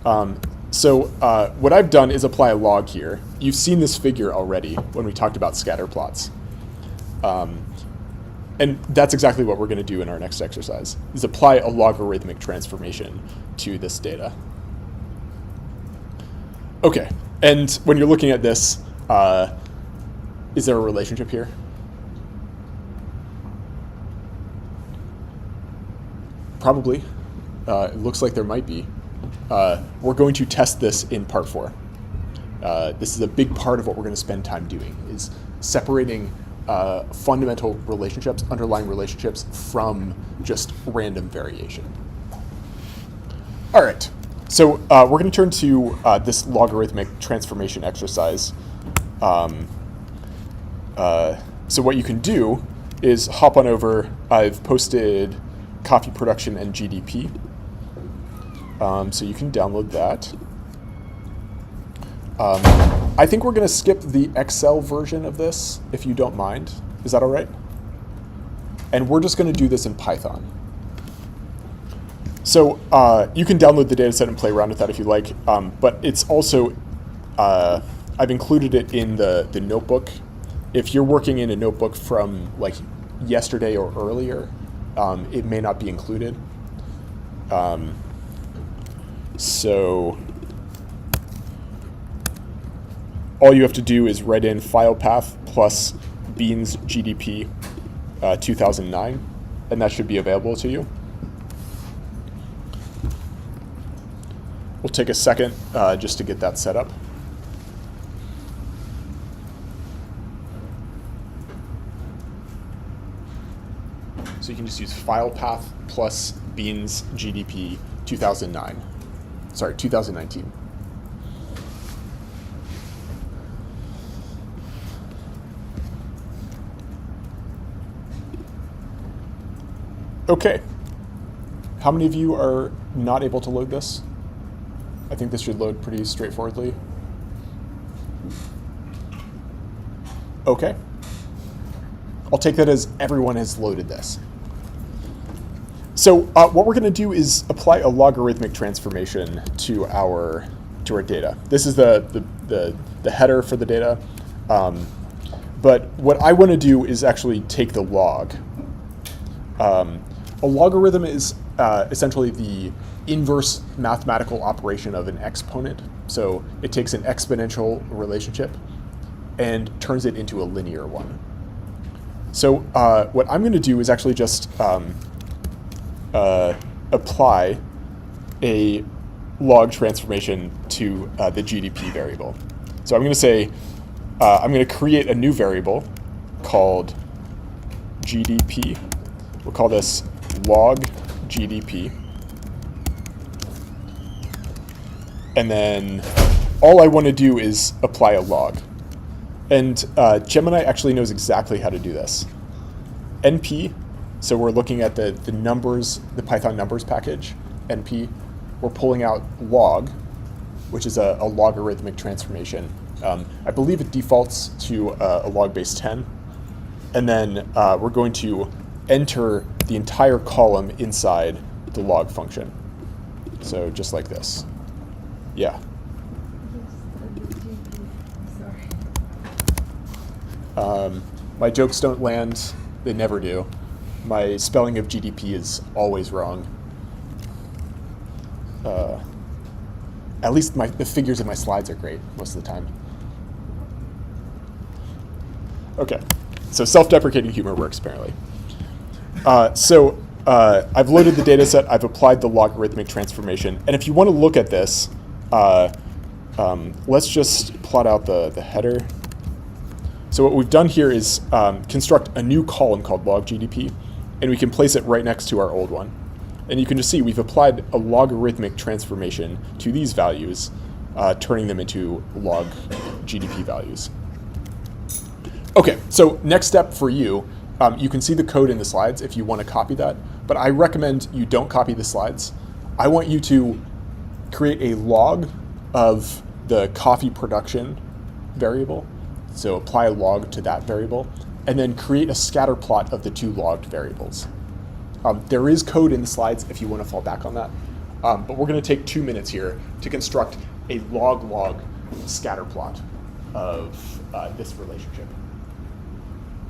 What I've done is apply a log here. You've seen this figure already when we talked about scatter plots. And that's exactly what we're going to do in our next exercise, is apply a logarithmic transformation to this data. Okay, and when you're looking at this, is there a relationship here? Probably. It looks like there might be. We're going to test this in part 4. This is a big part of what we're going to spend time doing, is separating fundamental relationships, underlying relationships, from just random variation. All right, so we're going to turn to this logarithmic transformation exercise. So what you can do is hop on over. I've posted coffee production and GDP. So you can download that. I think we're going to skip the Excel version of this, if you don't mind. Is that all right? And we're just going to do this in Python. So you can download the dataset and play around with that if you like, but it's also, I've included it in the notebook. If you're working in a notebook from like yesterday or earlier, it may not be included. So all you have to do is write in file path plus beans GDP 2009, and that should be available to you. We'll take a second just to get that set up. So you can just use file path plus beans GDP 2009. Sorry, 2019. Okay. How many of you are not able to load this? I think this should load pretty straightforwardly. Okay. I'll take that as everyone has loaded this. So what we're going to do is apply a logarithmic transformation to our data. This is the header for the data. But what I want to do is actually take the log. A logarithm is essentially the inverse mathematical operation of an exponent. So it takes an exponential relationship and turns it into a linear one. So what I'm going to do is actually just apply a log transformation to the GDP variable. So I'm going to say, I'm going to create a new variable called GDP. We'll call this log GDP. And then all I want to do is apply a log. And Gemini actually knows exactly how to do this. NP, so we're looking at the numbers, the Python numbers package, NP. We're pulling out log, which is a logarithmic transformation. I believe it defaults to a log base 10. And then we're going to enter the entire column inside the log function. So just like this. Yeah. Sorry. My jokes don't land. They never do. My spelling of GDP is always wrong. At least the figures in my slides are great most of the time. Okay, so self-deprecating humor works apparently. I've loaded the data set, I've applied the logarithmic transformation, and if you want to look at this, let's just plot out the header. So what we've done here is construct a new column called log GDP, and we can place it right next to our old one. And you can just see we've applied a logarithmic transformation to these values, turning them into log GDP values. Okay, so next step for you, you can see the code in the slides if you want to copy that, but I recommend you don't copy the slides. I want you to create a log of the coffee production variable, so apply a log to that variable, and then create a scatter plot of the two logged variables. There is code in the slides if you want to fall back on that, but we're going to take 2 minutes here to construct a log-log scatter plot of this relationship.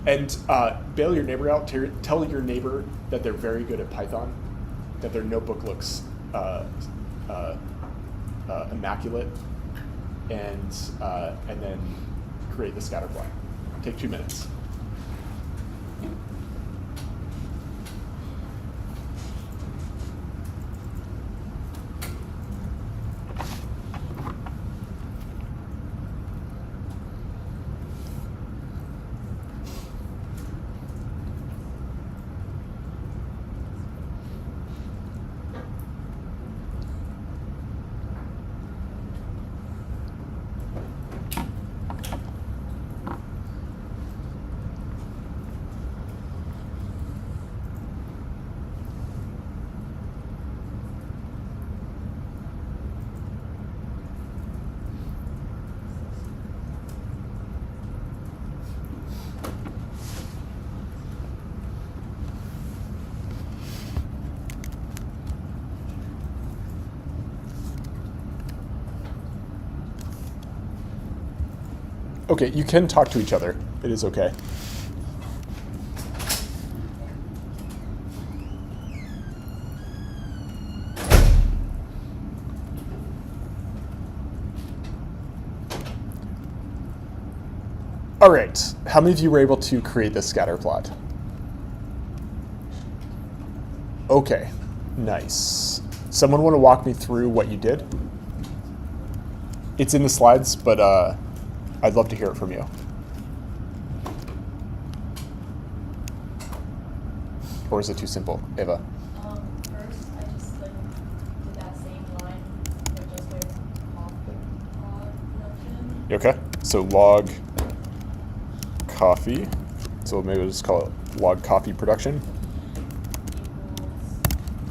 And bail your neighbor out, tell your neighbor that they're very good at Python, that their notebook looks immaculate, and then create the scatter plot. Take 2 minutes. Okay, you can talk to each other. It is okay. All right, how many of you were able to create this scatter plot? Okay, nice. Someone want to walk me through what you did? It's in the slides, but I'd love to hear it from you. Or is it too simple? Eva? First, I just did that same line, but just with coffee production. You okay? So log coffee. So maybe we'll just call it log coffee production. Equals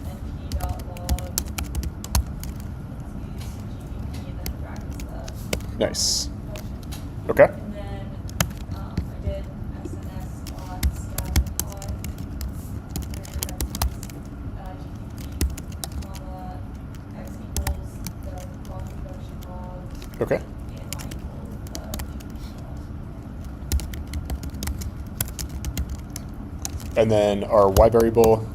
np.log. Let's use GDP and then brackets the Nice. function. Okay. And then I did SNS on scatter plot. GDP, comma, x equals the coffee production log. Okay. And y equals the GDP log. and then our y variable,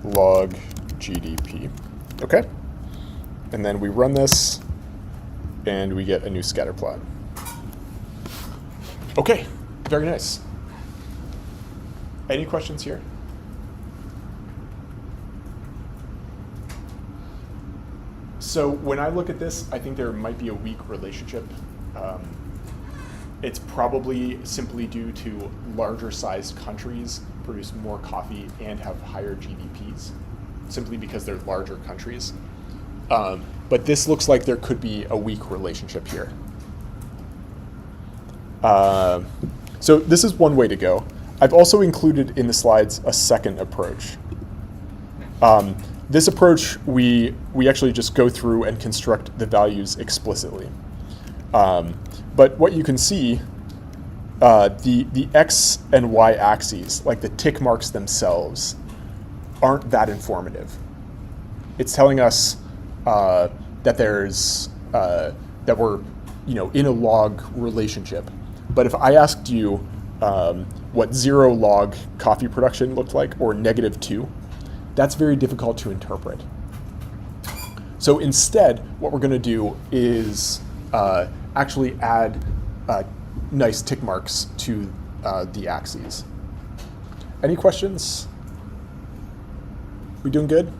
log GDP. Okay. And then we run this, and we get a new scatter plot. Okay, very nice. Any questions here? So when I look at this, I think there might be a weak relationship. It's probably simply due to larger sized countries produce more coffee and have higher GDPs, simply because they're larger countries. But this looks like there could be a weak relationship here. So this is one way to go. I've also included in the slides a second approach. This approach, we actually just go through and construct the values explicitly. But what you can see, the x and y axes, like the tick marks themselves, aren't that informative. It's telling us that there's that we're in a log relationship. But if I asked you what 0 log coffee production looked like, or -2, that's very difficult to interpret. So instead, what we're going to do is actually add nice tick marks to the axes. Any questions? We doing good?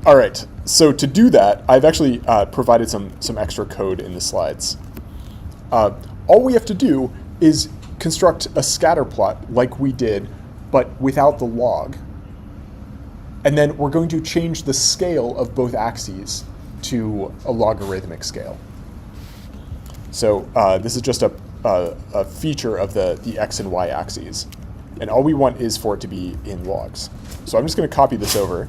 All right, so to do that, I've actually provided some extra code in the slides. All we have to do is construct a scatter plot like we did, but without the log. And then we're going to change the scale of both axes to a logarithmic scale. So this is just a feature of the x and y axes. And all we want is for it to be in logs. So I'm just going to copy this over.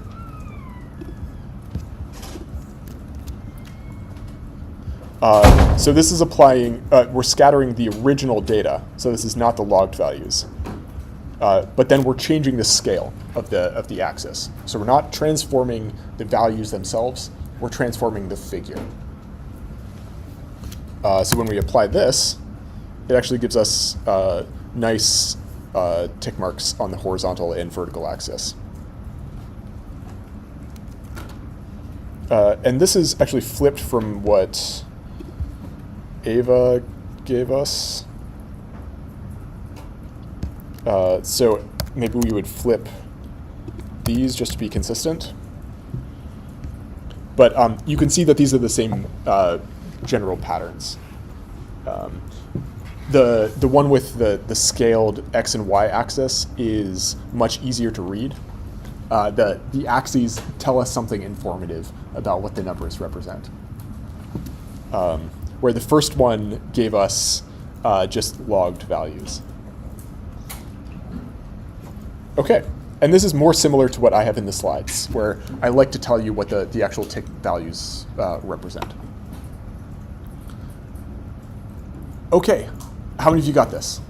So this is applying, we're scattering the original data. So this is not the logged values. But then we're changing the scale of the axis. So we're not transforming the values themselves, we're transforming the figure. So when we apply this, it actually gives us nice tick marks on the horizontal and vertical axis. And this is actually flipped from what Ava gave us. So maybe we would flip these just to be consistent. But you can see that these are the same general patterns. The one with the scaled x and y axis is much easier to read. The axes tell us something informative about what the numbers represent. Where the first one gave us just logged values. Okay, and this is more similar to what I have in the slides, where I like to tell you what the actual tick values represent. Okay, how many of you got this?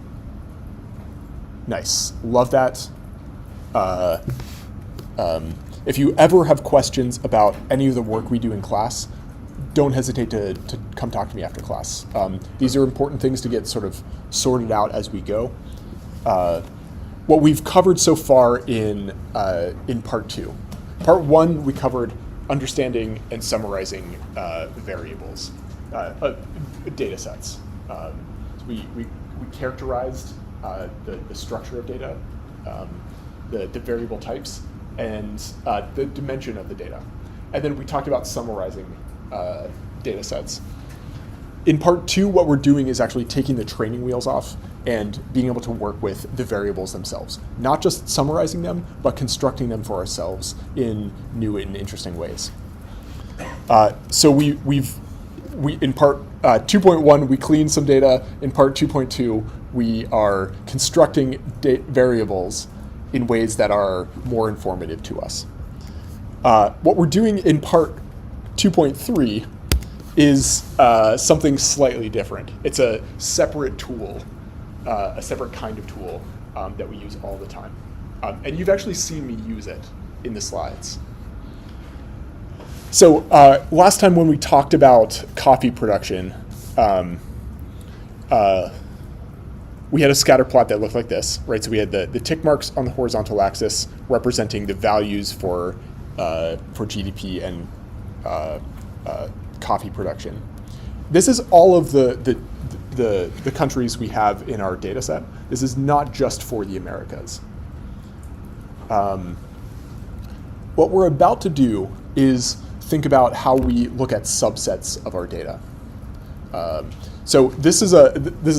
Nice, love that. If you ever have questions about any of the work we do in class, don't hesitate to come talk to me after class. These are important things to get sort of sorted out as we go. What we've covered so far in part 2. Part 1, we covered understanding and summarizing variables, data sets. So we characterized the structure of data, the variable types, and the dimension of the data. And then we talked about summarizing data sets. In part 2, what we're doing is actually taking the training wheels off and being able to work with the variables themselves. Not just summarizing them, but constructing them for ourselves in new and interesting ways. So we in part 2.1, we cleaned some data. In part 2.2, we are constructing variables in ways that are more informative to us. What we're doing in part 2.3 is something slightly different. It's a separate tool, a separate kind of tool that we use all the time. And you've actually seen me use it in the slides. So last time when we talked about coffee production, we had a scatter plot that looked like this, right? So we had the tick marks on the horizontal axis representing the values for GDP and coffee production. This is all of the countries we have in our data set. This is not just for the Americas. What we're about to do is think about how we look at subsets of our data. So this is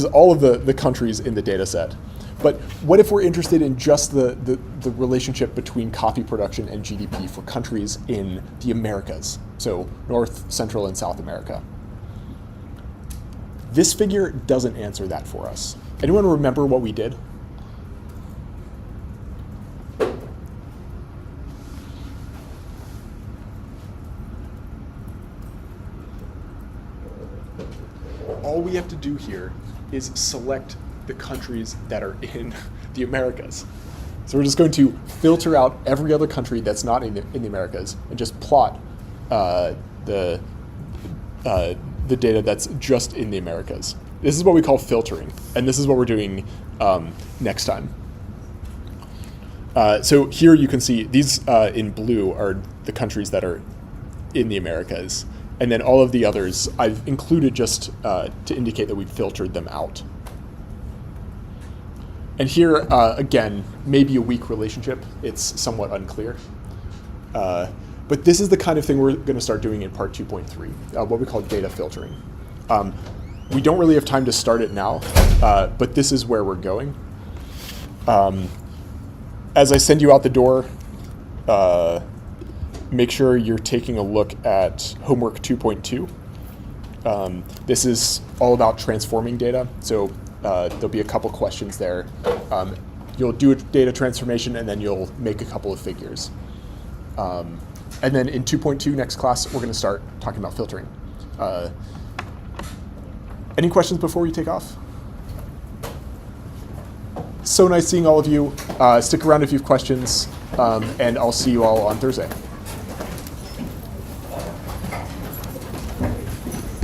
all of the countries in the data set. But what if we're interested in just the relationship between coffee production and GDP for countries in the Americas, so North, Central, and South America? This figure doesn't answer that for us. Anyone remember what we did? All we have to do here is select the countries that are in the Americas. So we're just going to filter out every other country that's not in the Americas and just plot the data that's just in the Americas. This is what we call filtering, and this is what we're doing next time. So here you can see these in blue are the countries that are in the Americas. And then all of the others I've included just to indicate that we've filtered them out. And here, again, maybe a weak relationship. It's somewhat unclear. But this is the kind of thing we're going to start doing in part 2.3, what we call data filtering. We don't really have time to start it now, but this is where we're going. As I send you out the door, make sure you're taking a look at homework 2.2. This is all about transforming data. So there'll be a couple questions there. You'll do a data transformation and then you'll make a couple of figures. And then in 2.2 next class, we're going to start talking about filtering. Any questions before we take off? So nice seeing all of you. Stick around if you have questions, and I'll see you all on Thursday.